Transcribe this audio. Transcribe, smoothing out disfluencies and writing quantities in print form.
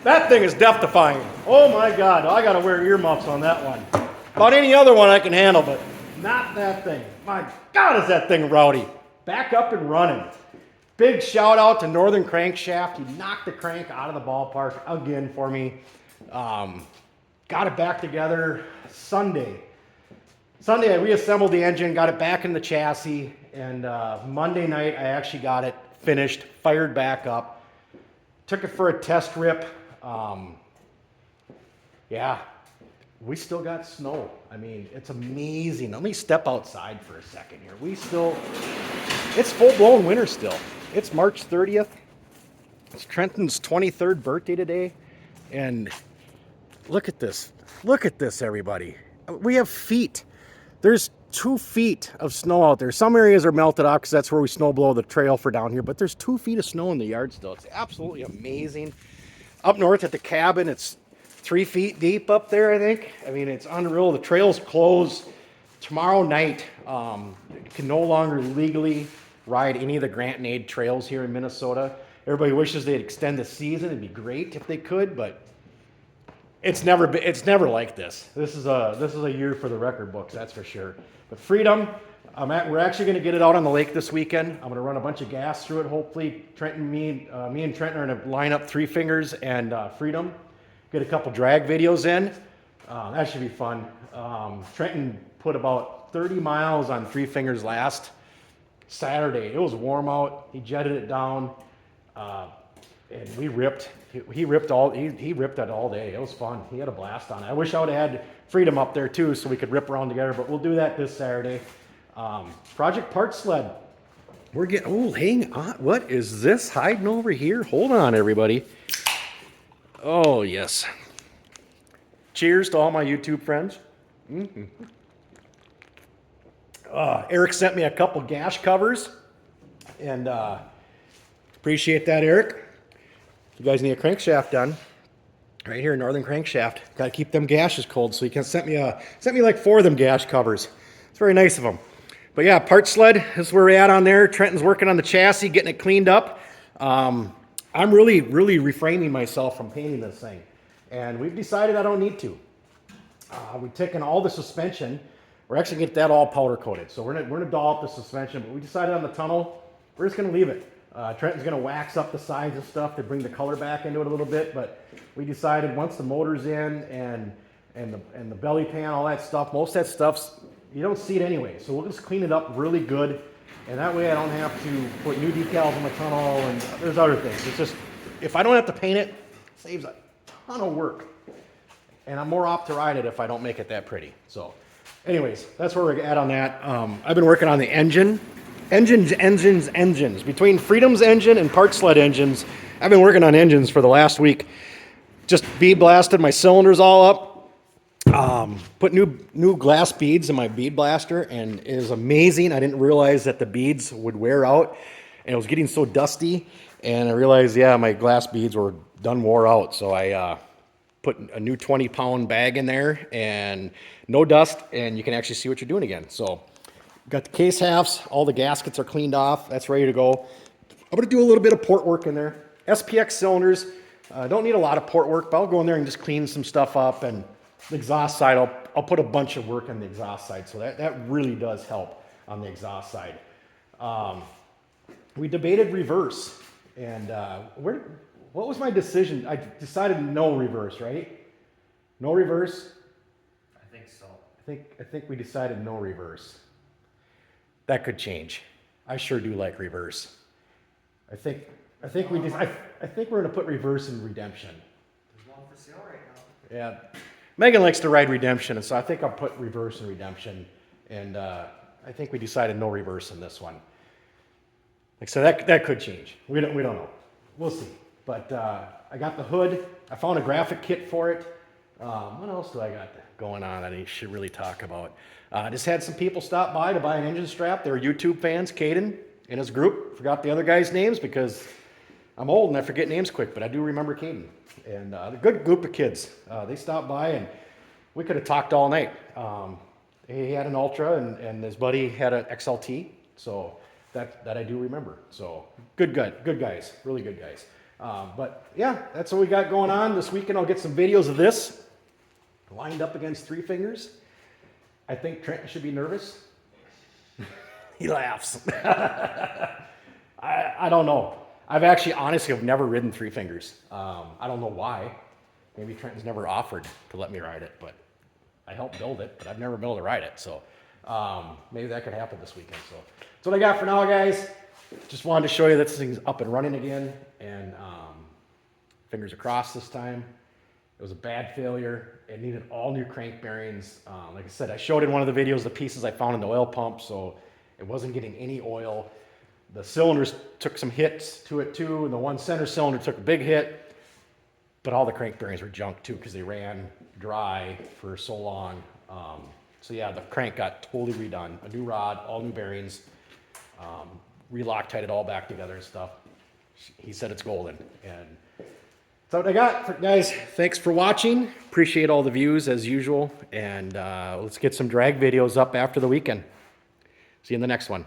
That thing is death-defying. Oh my God, I gotta wear earmuffs on that one. About any other one I can handle, but not that thing. My God, is that thing rowdy. Back up and running. Big shout out to Northern Crankshaft. He knocked the crank out of the ballpark again for me. Got it back together Sunday. Sunday I reassembled the engine, got it back in the chassis, and Monday night I actually got it finished, fired back up. Took it for a test rip. Yeah, we still got snow. I mean, it's amazing. Let me step outside for a second here. It's full-blown winter still. It's March 30th. It's Trenton's 23rd birthday today. And look at this. Look at this, everybody. We have feet. There's 2 feet of snow out there. Some areas are melted off because that's where we snow blow the trail for down here. But there's 2 feet of snow in the yard still. It's absolutely amazing. Up north at the cabin, it's 3 feet deep up there, I think. I mean, it's unreal. The trails close tomorrow night. You can no longer legally ride any of the grant and aid trails here in Minnesota. Everybody wishes they'd extend the season. It'd be great if they could, but it's never like this. This is a year for the record books, that's for sure. But Freedom, we're actually going to get it out on the lake this weekend. I'm going to run a bunch of gas through it. Hopefully, me and Trenton are going to line up Three Fingers and Freedom. Get a couple drag videos in. That should be fun. Trenton put about 30 miles on Three Fingers last Saturday. It was warm out. He jetted it down, and we ripped. He ripped it all day. It was fun. He had a blast on it. I wish I would have had Freedom up there too, so we could rip around together. But we'll do that this Saturday. Project Part Sled. We're getting. Oh, hang on. What is this hiding over here? Hold on, everybody. Oh yes. Cheers to all my YouTube friends. Mm-hmm. Eric sent me a couple gash covers, and appreciate that, Eric. You guys need a crankshaft done, right here, Northern Crankshaft. Got to keep them gashes cold, so he can sent me like 4 of them gash covers. It's very nice of him. But yeah, Part Sled is where we're at on there. Trenton's working on the chassis, getting it cleaned up. I'm really refraining myself from painting this thing, and we've decided I don't need to. We've taken all the suspension. We're actually going to get that all powder coated. So we're gonna doll up the suspension, but we decided on the tunnel, we're just gonna leave it. Trenton's gonna wax up the sides and stuff to bring the color back into it a little bit, but we decided once the motor's in and the belly pan, all that stuff, most of that stuff's, you don't see it anyway. So we'll just clean it up really good, and that way I don't have to put new decals on the tunnel, and there's other things. It's just, if I don't have to paint it, it saves a ton of work. And I'm more apt to ride it if I don't make it that pretty. So anyways, that's where we're at on that. I've been working on the engines. Between Freedom's engine and Part Sled engines, I've been working on engines for the last week. Just bead blasted my cylinders all up. Put new glass beads in my bead blaster, and it is amazing. I didn't realize that the beads would wear out, and it was getting so dusty. And I realized, yeah, my glass beads were done wore out. So I put a new 20-pound bag in there, and no dust, and you can actually see what you're doing again. So got the case halves, all the gaskets are cleaned off. That's ready to go. I'm going to do a little bit of port work in there. SPX cylinders, don't need a lot of port work, but I'll go in there and just clean some stuff up. And the exhaust side, I'll put a bunch of work on the exhaust side. So that really does help on the exhaust side. We debated reverse, and what was my decision? I decided no reverse, right? No reverse? I think so. I think we decided no reverse. That could change. I sure do like reverse. I think we're gonna put reverse in Redemption. There's one for sale right now. Yeah. Megan likes to ride Redemption, and so I think I'll put reverse in Redemption. And I think we decided no reverse in this one. Like so that could change. We don't know. We'll see. But I got the hood. I found a graphic kit for it. What else do I got going on that I should really talk about? Just had some people stop by to buy an engine strap. They were YouTube fans, Caden and his group. Forgot the other guys' names because I'm old and I forget names quick, but I do remember Caden. And a good group of kids. They stopped by and we could have talked all night. He had an Ultra and his buddy had an XLT. So that I do remember. So good guys, really good guys. But yeah, that's what we got going on this weekend. I'll get some videos of this lined up against Three Fingers. I think Trenton should be nervous. He laughs. I don't know. I've actually honestly have never ridden Three Fingers. I don't know why. Maybe Trenton's never offered to let me ride it, but I helped build it, but I've never been able to ride it. So maybe that could happen this weekend. So that's what I got for now, guys. Just wanted to show you that this thing's up and running again, and fingers crossed this time. It was a bad failure. It needed all new crank bearings. Like I said, I showed in one of the videos the pieces I found in the oil pump, so it wasn't getting any oil. The cylinders took some hits to it too, and the one center cylinder took a big hit, but all the crank bearings were junk too because they ran dry for so long. So yeah, the crank got totally redone. A new rod, all new bearings, Loctite it all back together and stuff. He said it's golden. And that's what I got. Guys, thanks for watching. Appreciate all the views as usual. And let's get some drag videos up after the weekend. See you in the next one.